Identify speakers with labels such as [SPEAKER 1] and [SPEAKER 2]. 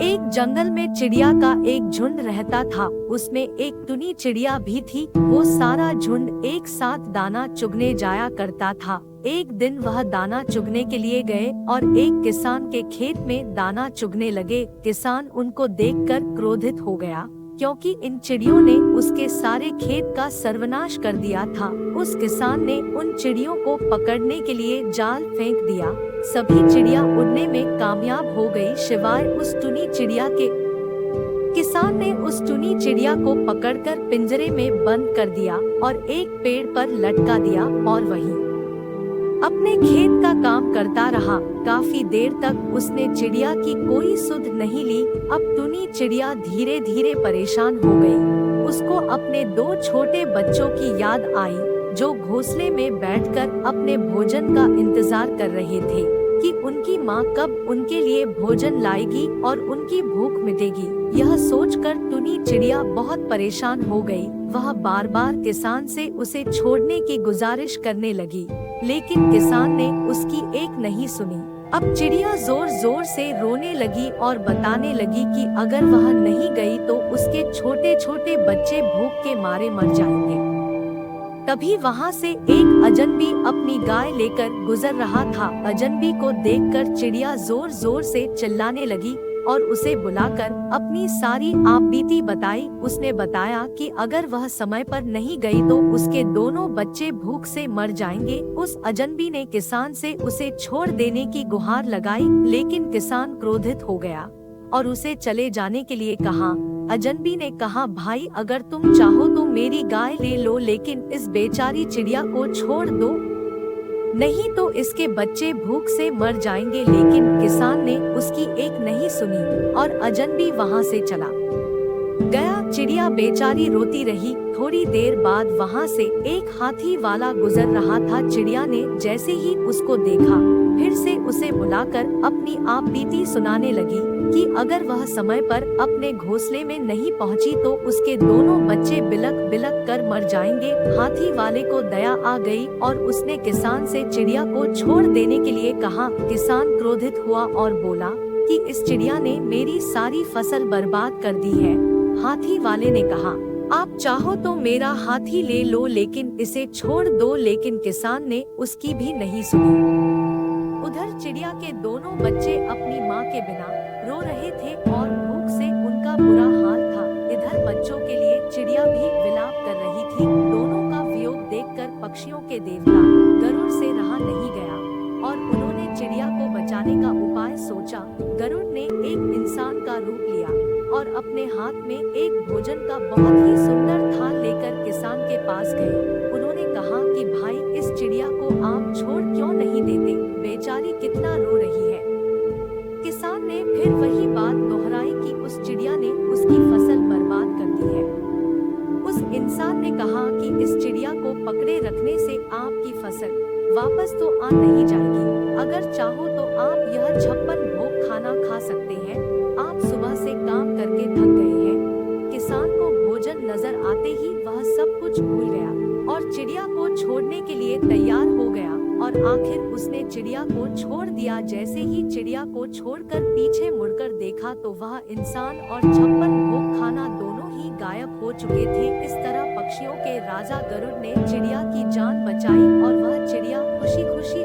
[SPEAKER 1] एक जंगल में चिड़िया का एक झुंड रहता था। उसमें एक टुनी चिड़िया भी थी। वो सारा झुंड एक साथ दाना चुगने जाया करता था। एक दिन वह दाना चुगने के लिए गए और एक किसान के खेत में दाना चुगने लगे। किसान उनको देखकर क्रोधित हो गया, क्योंकि इन चिड़ियों ने उसके सारे खेत का सर्वनाश कर दिया था। उस किसान ने उन चिड़ियों को पकड़ने के लिए जाल फेंक दिया। सभी चिड़िया उड़ने में कामयाब हो गई, सिवाय उस टुनी चिड़िया के। किसान ने उस टुनी चिड़िया को पकड़कर पिंजरे में बंद कर दिया और एक पेड़ पर लटका दिया और वहीं अपने खेत का काम करता रहा। काफी देर तक उसने चिड़िया की कोई सुध नहीं ली। अब टुनी चिड़िया धीरे धीरे परेशान हो गई। उसको अपने दो छोटे बच्चों की याद आई, जो घोंसले में बैठकर अपने भोजन का इंतजार कर रहे थे कि उनकी माँ कब उनके लिए भोजन लाएगी और उनकी भूख मिटेगी। यह सोचकर टुनी चिड़िया बहुत परेशान हो गई। वह बार बार किसान से उसे छोड़ने की गुजारिश करने लगी, लेकिन किसान ने उसकी एक नहीं सुनी। अब चिड़िया जोर जोर से रोने लगी और बताने लगी कि अगर वह नहीं गई तो उसके छोटे छोटे बच्चे भूख के मारे मर जाएंगे। तभी वहाँ से एक अजनबी अपनी गाय लेकर गुजर रहा था। अजनबी को देखकर चिड़िया जोर जोर से चिल्लाने लगी और उसे बुलाकर अपनी सारी आपबीती बताई। उसने बताया कि अगर वह समय पर नहीं गई तो उसके दोनों बच्चे भूख से मर जाएंगे। उस अजनबी ने किसान से उसे छोड़ देने की गुहार लगाई, लेकिन किसान क्रोधित हो गया और उसे चले जाने के लिए कहा। अजनबी ने कहा, भाई अगर तुम चाहो तो मेरी गाय ले लो, लेकिन इस बेचारी चिड़िया को छोड़ दो, नहीं तो इसके बच्चे भूख से मर जाएंगे। लेकिन किसान ने उसकी एक नहीं सुनी और अजनबी वहाँ से चला गया। चिड़िया बेचारी रोती रही। थोड़ी देर बाद वहाँ से एक हाथी वाला गुजर रहा था। चिड़िया ने जैसे ही उसको देखा, फिर से उसे बुलाकर अपनी आपबीती सुनाने लगी कि अगर वह समय पर अपने घोंसले में नहीं पहुंची तो उसके दोनों बच्चे बिलक बिलक कर मर जाएंगे। हाथी वाले को दया आ गई और उसने किसान से चिड़िया को छोड़ देने के लिए कहा। किसान क्रोधित हुआ और बोला कि इस चिड़िया ने मेरी सारी फसल बर्बाद कर दी है। हाथी वाले ने कहा, आप चाहो तो मेरा हाथी ले लो, लेकिन इसे छोड़ दो। लेकिन किसान ने उसकी भी नहीं सुनी। उधर चिड़िया के दोनों बच्चे अपनी माँ के बिना रो रहे थे और भूख से उनका बुरा हाल था। इधर बच्चों के लिए चिड़िया भी विलाप कर रही थी। दोनों का वियोग देखकर पक्षियों के देवता गरुड़ से रहा नहीं गया और उन्होंने चिड़िया को बचाने का उपाय सोचा। गरुड़ ने एक इंसान का रूप लिया और अपने हाथ में एक भोजन का बहुत ही सुंदर थाल लेकर किसान के पास गए। उन्होंने कहा कि भाई इस चिड़िया को आप छोड़ क्यों नहीं देते, बेचारी कितना रो रही है। किसान ने फिर वही बात दोहराई कि उस चिड़िया ने उसकी फसल बर्बाद कर दी है। उस इंसान ने कहा कि इस चिड़िया को पकड़े रखने से आपकी फसल वापस तो आ नहीं जाएगी। अगर चाहो तो आप यह 56 भोग खाना खा सकते हैं। आप सुबह से काम करके थक गए हैं। किसान को भोजन नजर आते ही वह सब कुछ भूल गया और चिड़िया को छोड़ने के लिए तैयार हो गया और आखिर उसने चिड़िया को छोड़ दिया। जैसे ही चिड़िया को छोड़कर पीछे मुड़कर देखा तो वह इंसान और 56 भोग खाना दोनों ही गायब हो चुके थे। इस तरह पक्षियों के राजा गरुड़ ने चिड़िया की जान बचाई और वह चिड़िया खुशी खुशी